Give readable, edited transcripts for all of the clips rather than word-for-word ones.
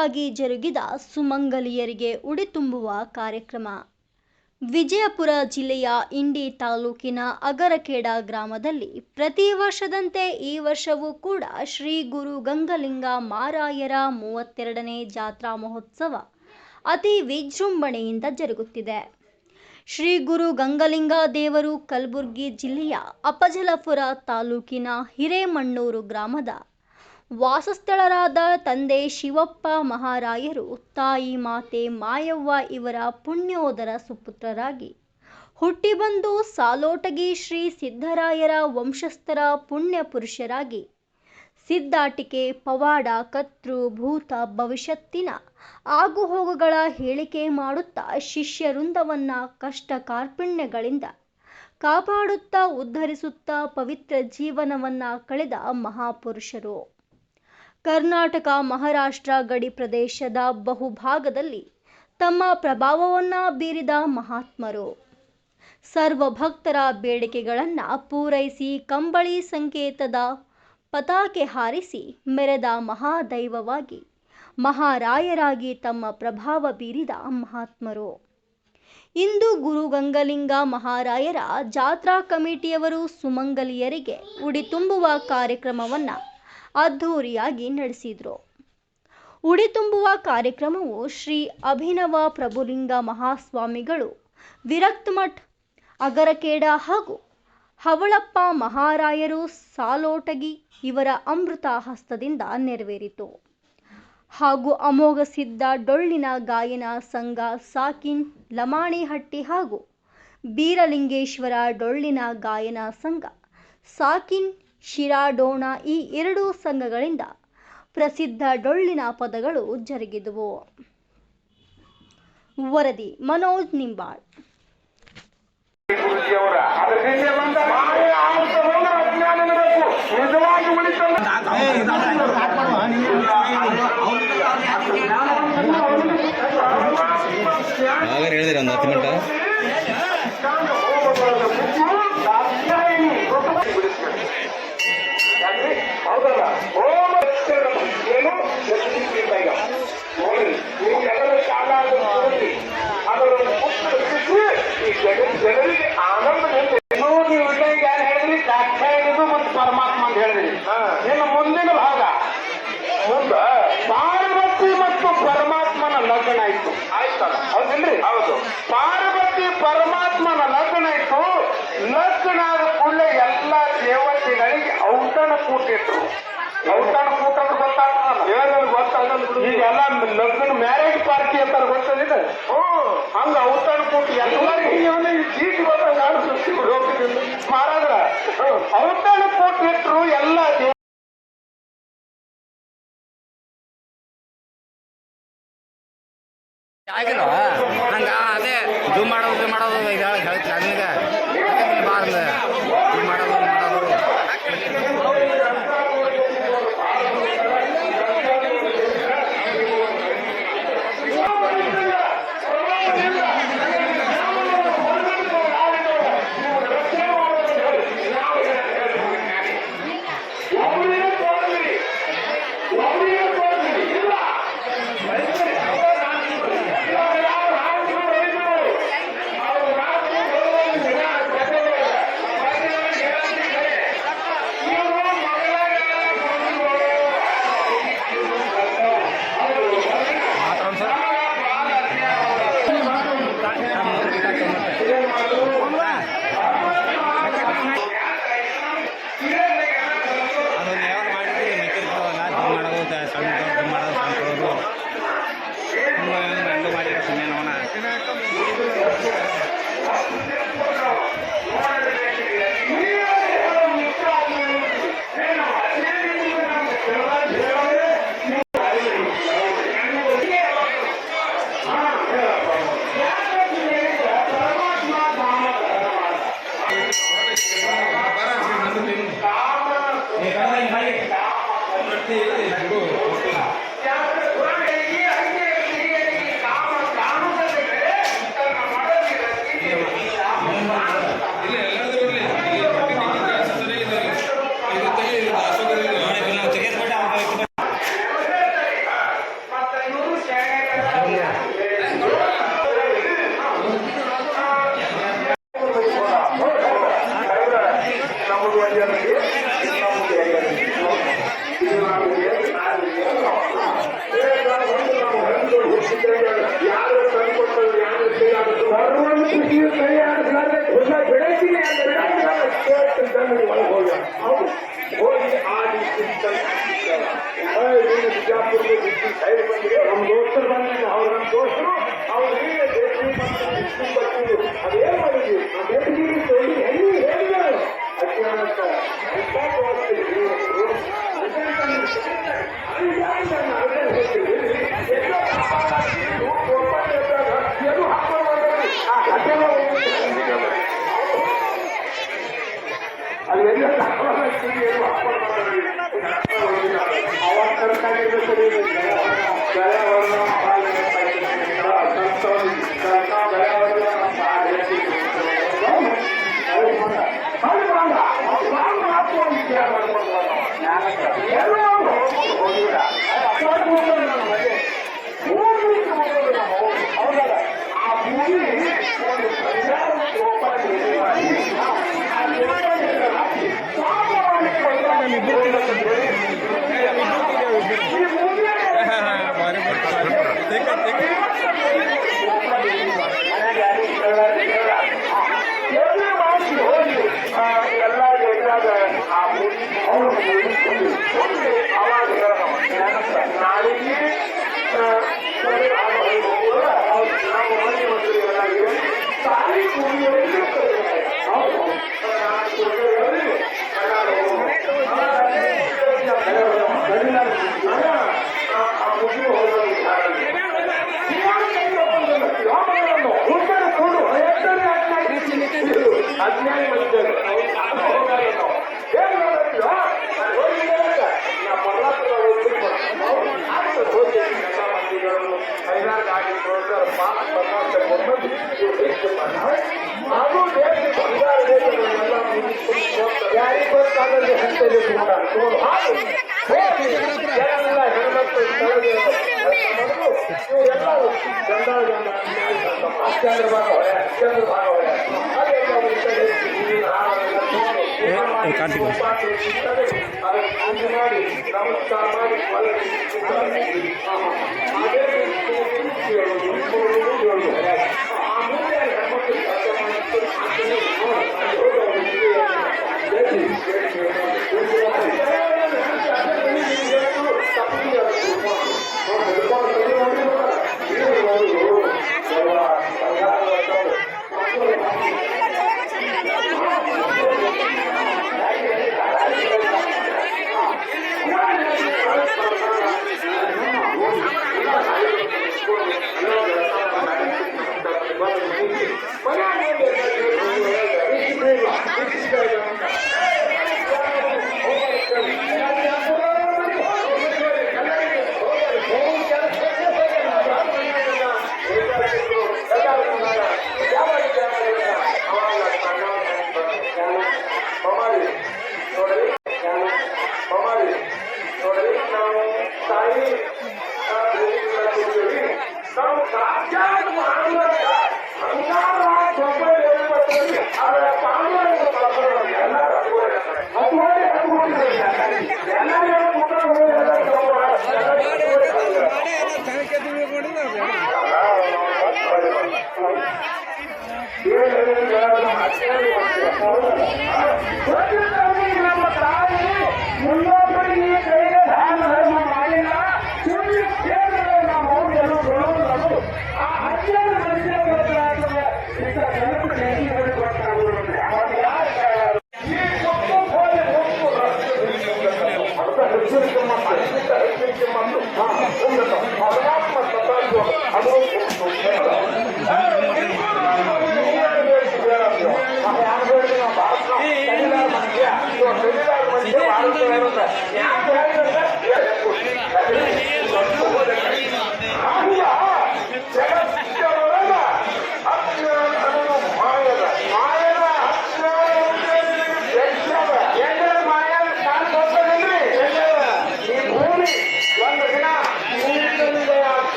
ಅದ್ಧೂರಿಯಾಗಿ ಜರುಗಿದ ಸುಮಂಗಲಿಯರಿಗೆ ಉಡಿ ತುಂಬುವ ಕಾರ್ಯಕ್ರಮ. ವಿಜಯಪುರ ಜಿಲ್ಲೆಯ ಇಂಡಿ ತಾಲೂಕಿನ ಅಗರಖೇಡ ಗ್ರಾಮದಲ್ಲಿ ಪ್ರತಿ ವರ್ಷದಂತೆ ಈ ವರ್ಷವೂ ಕೂಡ ಶ್ರೀ ಗುರು ಗಂಗಲಿಂಗ ಮಾರಾಯರ 32ನೇ ಜಾತ್ರಾ ಮಹೋತ್ಸವ ಅತಿ ವಿಜೃಂಭಣೆಯಿಂದ ಜರುಗುತ್ತಿದೆ. ಶ್ರೀ ಗುರು ಗಂಗಲಿಂಗ ದೇವರು ಕಲಬುರಗಿ ಜಿಲ್ಲೆಯ ಅಫಜಲಪುರ ತಾಲೂಕಿನ ಹಿರೇಮಣ್ಣೂರು ಗ್ರಾಮದ ವಾಸಸ್ಥಳರಾದ ತಂದೆ ಶಿವಪ್ಪ ಮಹಾರಾಯರು, ತಾಯಿ ಮಾತೆ ಮಾಯವ್ವ ಇವರ ಪುಣ್ಯೋದರ ಸುಪುತ್ರರಾಗಿ ಹುಟ್ಟಿ ಬಂದು ಸಾಲೋಟಗಿ ಶ್ರೀ ಸಿದ್ದರಾಯರ ವಂಶಸ್ಥರ ಪುಣ್ಯ ಪುರುಷರಾಗಿ ಸಿದ್ದಾಟಿಕೆ, ಪವಾಡ, ಕರ್ತೃ, ಭೂತ, ಭವಿಷ್ಯತ್ತಿನ ಆಗುಹೋಗುಗಳ ಹೇಳಿಕೆ ಮಾಡುತ್ತಾ ಶಿಷ್ಯವೃಂದವನ್ನ ಕಷ್ಟ ಕಾರ್ಪಣ್ಯಗಳಿಂದ ಕಾಪಾಡುತ್ತಾ ಉದ್ಧರಿಸುತ್ತಾ ಪವಿತ್ರ ಜೀವನವನ್ನ ಕಳೆದ ಮಹಾಪುರುಷರು. ಕರ್ನಾಟಕ ಮಹಾರಾಷ್ಟ್ರ ಗಡಿ ಪ್ರದೇಶದ ಬಹುಭಾಗದಲ್ಲಿ ತಮ್ಮ ಪ್ರಭಾವವನ್ನ ಬೀರಿದ ಮಹಾತ್ಮರು. ಸರ್ವ ಭಕ್ತರ ಬೇಡಿಕೆಗಳನ್ನು ಪೂರೈಸಿ ಕಂಬಳಿ ಸಂಕೇತದ ಪತಾಕೆ ಹಾರಿಸಿ ಮೆರೆದ ಮಹಾದೈವವಾಗಿ, ಮಹಾರಾಯರಾಗಿ ತಮ್ಮ ಪ್ರಭಾವ ಬೀರಿದ ಮಹಾತ್ಮರು. ಇಂದು ಗುರು ಗಂಗಲಿಂಗ ಮಹಾರಾಯರ ಜಾತ್ರಾ ಕಮಿಟಿಯವರು ಸುಮಂಗಲಿಯರಿಗೆ ಉಡಿ ತುಂಬುವ ಕಾರ್ಯಕ್ರಮವನ್ನು ಅದ್ಧೂರಿಯಾಗಿ ನಡೆಸಿದರು. ಉಡಿ ತುಂಬುವ ಕಾರ್ಯಕ್ರಮವು ಶ್ರೀ ಅಭಿನವ ಪ್ರಭುಲಿಂಗ ಮಹಾಸ್ವಾಮಿಗಳು, ವಿರಕ್ತಮಠ ಅಗರಖೇಡ ಹಾಗೂ ಹವಳಪ್ಪ ಮಹಾರಾಯರು ಸಾಲೋಟಗಿ ಇವರ ಅಮೃತ ಹಸ್ತದಿಂದ ನೆರವೇರಿತು. ಹಾಗೂ ಅಮೋಘ ಸಿದ್ಧ ಡೊಳ್ಳಿನ ಗಾಯನ ಸಂಘ ಸಾಕಿನ್ ಲಮಾಣಿಹಟ್ಟಿ ಹಾಗೂ ಬೀರಲಿಂಗೇಶ್ವರ ಡೊಳ್ಳಿನ ಗಾಯನ ಸಂಘ ಸಾಕಿನ್ ಶಿರಾಡೋಣ ಈ ಎರಡೂ ಸಂಘಗಳಿಂದ ಪ್ರಸಿದ್ಧ ಡೊಳ್ಳಿನ ಪದಗಳು ಜರುಗಿದವು. ವರದಿ ಮನೋಜ್ ನಿಂಬಾಳ್. ಹೇಳಿದಿರ ಒಂದು 10 ಮಿನಿಟ್ ಹೌದಲ್ಲ. ಏನು ಜನರಿಗೆ ಆನಂದದಿಂದ ನೀವು ಯಾರು ಹೇಳಿದ್ರಿ, ದಾಕ್ಷಾಯಣಿದು ಮತ್ತು ಪರಮಾತ್ಮ ಅಂತ ಹೇಳಿದ್ರಿ. ಇನ್ನು ಮುಂದಿನ ಭಾಗ ಮುಂದ ಪಾರ್ವತಿ ಮತ್ತು ಪರಮಾತ್ಮನ ಲಗ್ನ ಇತ್ತು. ಆಯ್ತಲ್ಲ, ಹೌದಿಲ್ರಿ? ಹೌದು. ಪಾರ್ವತಿ ಪರಮಾತ್ಮನ ಲಗ್ನ ಇತ್ತು. ಲಗ್ನ ಆದ ಕೂಡಲೇ ಎಲ್ಲ ದೇವತೆಗಳಿಗೆ ಔತಣ ಕೂಟಿಟ್ರು. ಔತಣ ಕೂಟ ಅಂದ್ರೆ ಗೊತ್ತಾಗ್ತದೆ. ಈಗೆಲ್ಲ ಲಗ್ನ ಮ್ಯಾರೇಜ್ ಪಾರ್ಟಿ ಅಂತಾರೆ, ಗೊತ್ತದಿದೆ. ಹಂಗ ಔತಣ ಕೂಟ ಎಲ್ಲರಿಗೆ ಚೀಟಿ ಗೊತ್ತಾಗ ಮಹಾರಾಜರ ಔತಣ ಕೂಟಿಟ್ರು. ಎಲ್ಲ ಹಂಗ ಅದೇ ಇದು ಮಾಡೋದು ಹೇಳ್ತೀನಿ ಅದನ್ನ ಮಾಡೋದು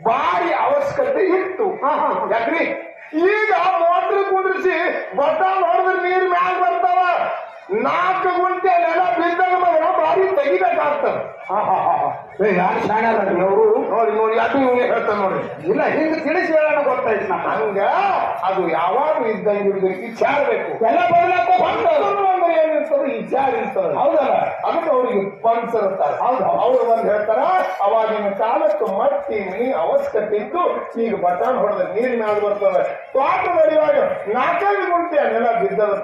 ಭಾರಿ ಅವಶ್ಯಕತೆ ಇತ್ತು. ಯಾಕ್ರಿ ಈಗ ಮೋಟ್ರ್ ಕುಂದ್ರಿಸಿ ಬಟನ್ ಹೊಡೆದ್ರೆ ನೀರ್ ಮ್ಯಾಲ ಬರ್ತಾವ. 4 ಗುಂಟೆ ನೆಲ ಬಿದ್ದಾಗ ಮಗನ ಬಾರಿ ತೆಗಿಬೇಕಾಗ್ತದೆ. ಯಾರು ಶಾಣ್ಯಾರ ಅವರು ನೋಡಿ ನೋಡಿ ಅದು ಇವನೇ ಹೇಳ್ತಾನೆ ನೋಡಿ. ಇಲ್ಲ ಹಿಂದೆ ತಿಳಿಸಿ ಹೇಳೋಣ ಗೊತ್ತಾಯ್ತು ನಾ ಹಂಗ ಅದು ಯಾವಾಗ ಇದ್ದಂಗೆ ಇರ್ಬೇಕು ವಿಚಾರ ಬೇಕು. ಎಲ್ಲ ಬದಲಾಗ್ತದೆ ಏನಿರ್ತದೆ ವಿಚಾರ ಇರ್ತದೆ ಹೌದಲ್ಲ. ಅದಕ್ಕೆ ಅವ್ರಿಗೆ ಪಂಚರ್ ಇರ್ತಾರೆ. ಹೌದು ಅವ್ರು ಬಂದು ಹೇಳ್ತಾರ ಅವಾಗಿನ ಕಾಲಕ್ಕೆ ಮಟ್ಟಿ ಮೀ ಅವಶ್ಯಕತೆ ಇದ್ದು ಈಗ ಬಟನ್ ಹೊಡೆದ ನೀರಿನ ಮ್ಯಾಲ ಬರ್ತದೆ. ತೋಟ ಬಡಿಯುವಾಗ 4 ಗುಂಟೆ ನೆಲ ಬಿದ್ದದ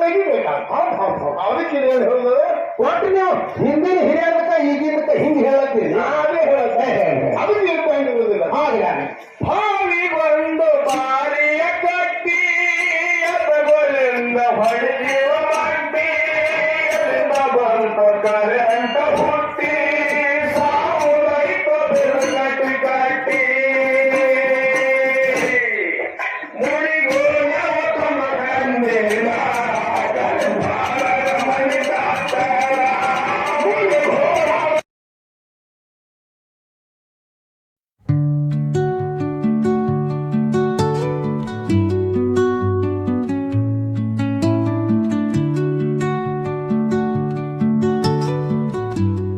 ತೆಗಿಬೇಕಾಗ್ತದೆ. ಹೌದು ಹೌದು ಅದಕ್ಕೆ ಏನು ಹೇಳಿದ್ರೆ ಒಟ್ಟು ನೀವು ಹಿಂದಿನ ಹಿರಿಯದಕ್ಕ ಈಗಿನಕ್ಕ ಹಿಂಗೆ ಹೇಳತ್ತೀರಿ. ಅದೇ ಹೇಳತ್ತೆ